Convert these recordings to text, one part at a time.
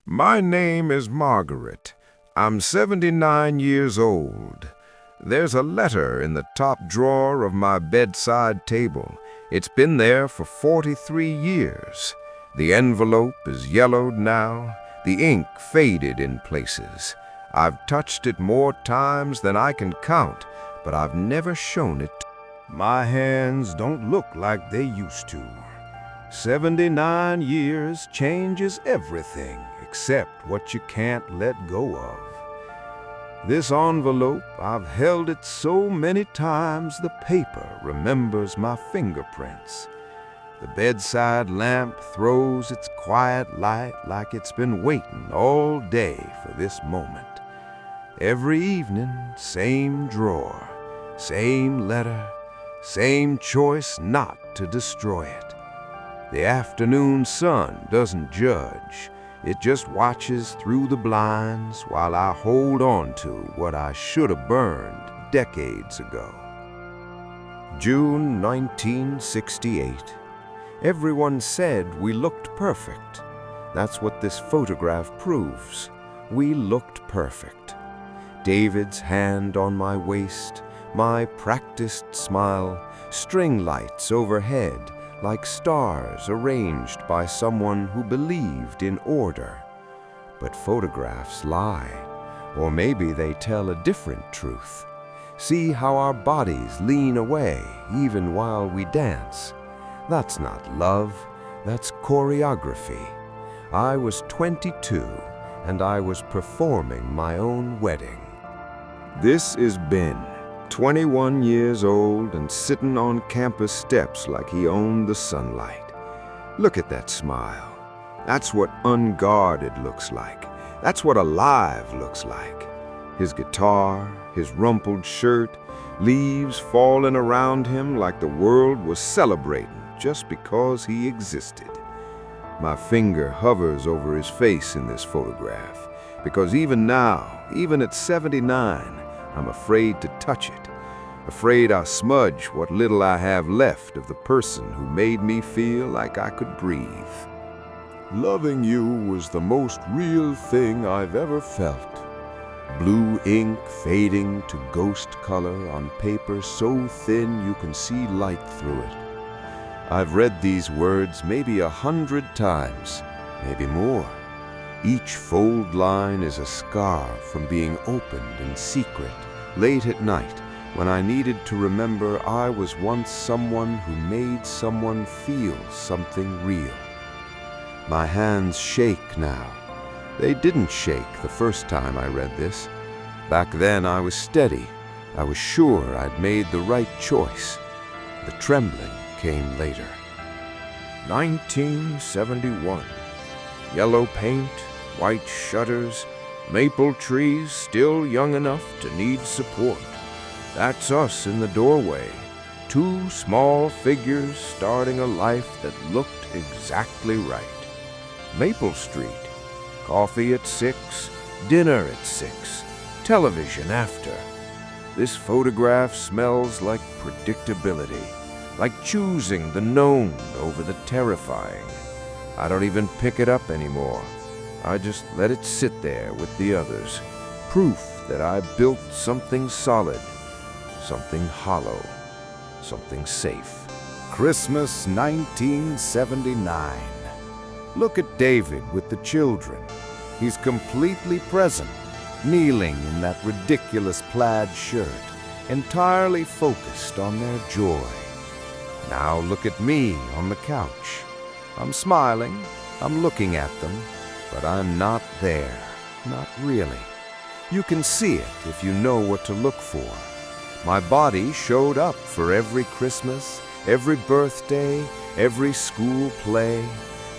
My name is Margaret. I'm 79 years old. There's a letter in the top drawer of my bedside table. It's been there for 43 years. The envelope is yellowed now, the ink faded in places. I've touched it more times than I can count, but I've never shown it. My hands don't look like they used to. 79 years changes everything except what you can't let go of. This envelope, I've held it so many times the paper remembers my fingerprints. The bedside lamp throws its quiet light like it's been waiting all day for this moment. Every evening, same drawer, same letter, same choice not to destroy it. The afternoon sun doesn't judge. It just watches through the blinds while I hold on to what I should have burned decades ago. June 1968. Everyone said we looked perfect. That's what this photograph proves. We looked perfect. David's hand on my waist, my practiced smile, string lights overhead, like stars arranged by someone who believed in order. But photographs lie, or maybe they tell a different truth. See how our bodies lean away even while we dance. That's not love, that's choreography. I was 22 and I was performing my own wedding. This is Ben, 21 years old and sitting on campus steps like he owned the sunlight. Look at that smile. That's what unguarded looks like. That's what alive looks like. His guitar, his rumpled shirt, leaves falling around him like the world was celebrating just because he existed. My finger hovers over his face in this photograph because even now, even at 79, I'm afraid to touch it, afraid I'll smudge what little I have left of the person who made me feel like I could breathe. Loving you was the most real thing I've ever felt. Blue ink fading to ghost color on paper so thin you can see light through it. I've read these words maybe 100 times, maybe more. Each fold line is a scar from being opened in secret, late at night, when I needed to remember I was once someone who made someone feel something real. My hands shake now. They didn't shake the first time I read this. Back then I was steady. I was sure I'd made the right choice. The trembling came later. 1971. Yellow paint, white shutters, maple trees still young enough to need support. That's us in the doorway, two small figures starting a life that looked exactly right. Maple Street, coffee at 6, dinner at 6, television after. This photograph smells like predictability, like choosing the known over the terrifying. I don't even pick it up anymore. I just let it sit there with the others, proof that I built something solid, something hollow, something safe. Christmas 1979. Look at David with the children. He's completely present, kneeling in that ridiculous plaid shirt, entirely focused on their joy. Now look at me on the couch. I'm smiling, I'm looking at them, but I'm not there, not really. You can see it if you know what to look for. My body showed up for every Christmas, every birthday, every school play,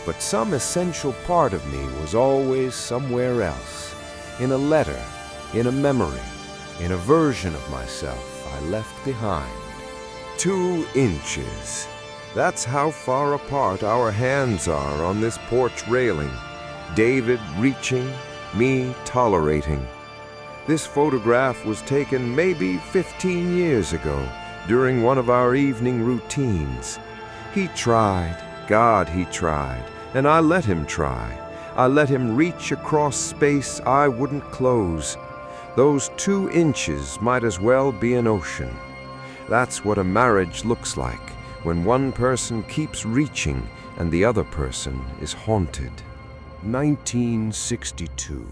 but some essential part of me was always somewhere else, in a letter, in a memory, in a version of myself I left behind. 2 inches. That's how far apart our hands are on this porch railing. David reaching, me tolerating. This photograph was taken maybe 15 years ago during one of our evening routines. He tried, God, he tried, and I let him try. I let him reach across space I wouldn't close. Those 2 inches might as well be an ocean. That's what a marriage looks like, when one person keeps reaching and the other person is haunted. 1962.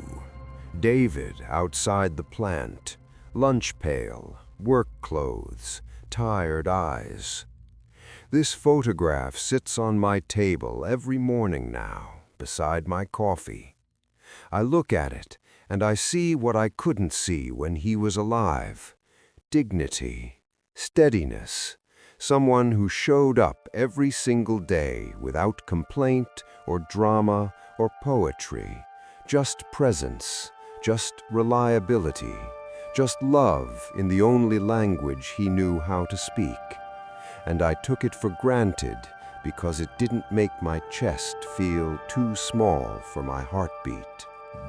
David outside the plant. Lunch pail, work clothes, tired eyes. This photograph sits on my table every morning now, beside my coffee. I look at it, and I see what I couldn't see when he was alive. Dignity, steadiness, someone who showed up every single day without complaint or drama or poetry, just presence, just reliability, just love in the only language he knew how to speak. And I took it for granted because it didn't make my chest feel too small for my heartbeat.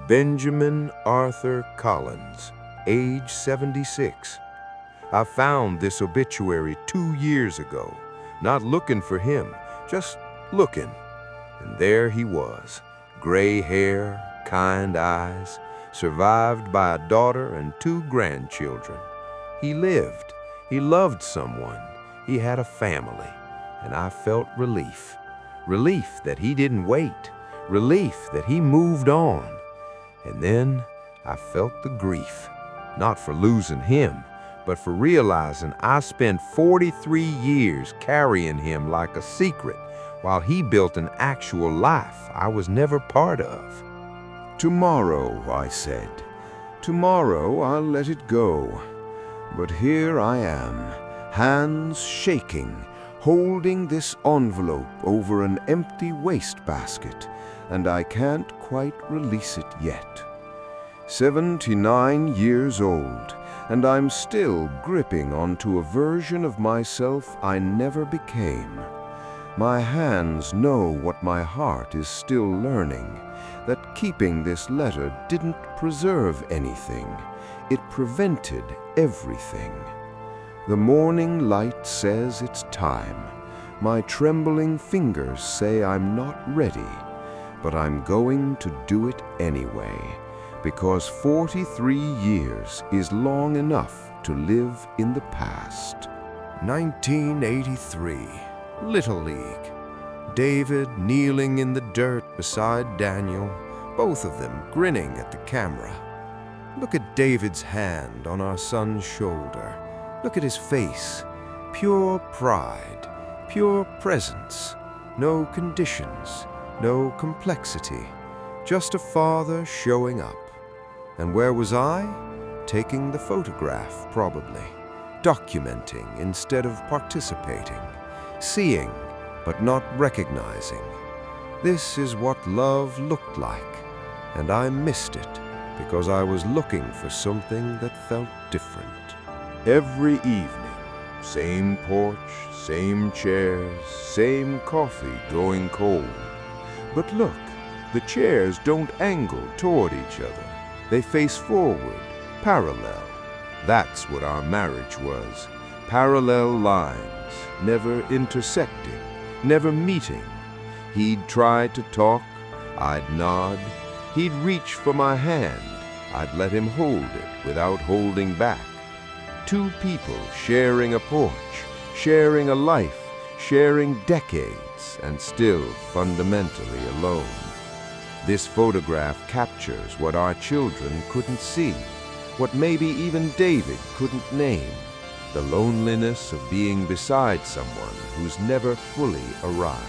Benjamin Arthur Collins, age 76. I found this obituary 2 years ago, not looking for him, just looking. And there he was, gray hair, kind eyes, survived by a daughter and 2 grandchildren. He lived, he loved someone, he had a family, and I felt relief. Relief that he didn't wait, relief that he moved on. And then I felt the grief, not for losing him, but for realizing I spent 43 years carrying him like a secret, while he built an actual life I was never part of. Tomorrow, I said. Tomorrow I'll let it go. But here I am, hands shaking, holding this envelope over an empty wastebasket, and I can't quite release it yet. 79 years old, and I'm still gripping onto a version of myself I never became. My hands know what my heart is still learning, that keeping this letter didn't preserve anything. It prevented everything. The morning light says it's time. My trembling fingers say I'm not ready, but I'm going to do it anyway, because 43 years is long enough to live in the past. 1983, Little League. David kneeling in the dirt beside Daniel, both of them grinning at the camera. Look at David's hand on our son's shoulder. Look at his face. Pure pride, pure presence. No conditions, no complexity. Just a father showing up. And where was I? Taking the photograph, probably. Documenting instead of participating. Seeing, but not recognizing. This is what love looked like, and I missed it because I was looking for something that felt different. Every evening, same porch, same chairs, same coffee going cold. But look, the chairs don't angle toward each other. They face forward, parallel. That's what our marriage was. Parallel lines, never intersecting, never meeting. He'd try to talk, I'd nod. He'd reach for my hand, I'd let him hold it without holding back. 2 people sharing a porch, sharing a life, sharing decades, and still fundamentally alone. This photograph captures what our children couldn't see, what maybe even David couldn't name, the loneliness of being beside someone who's never fully arrived.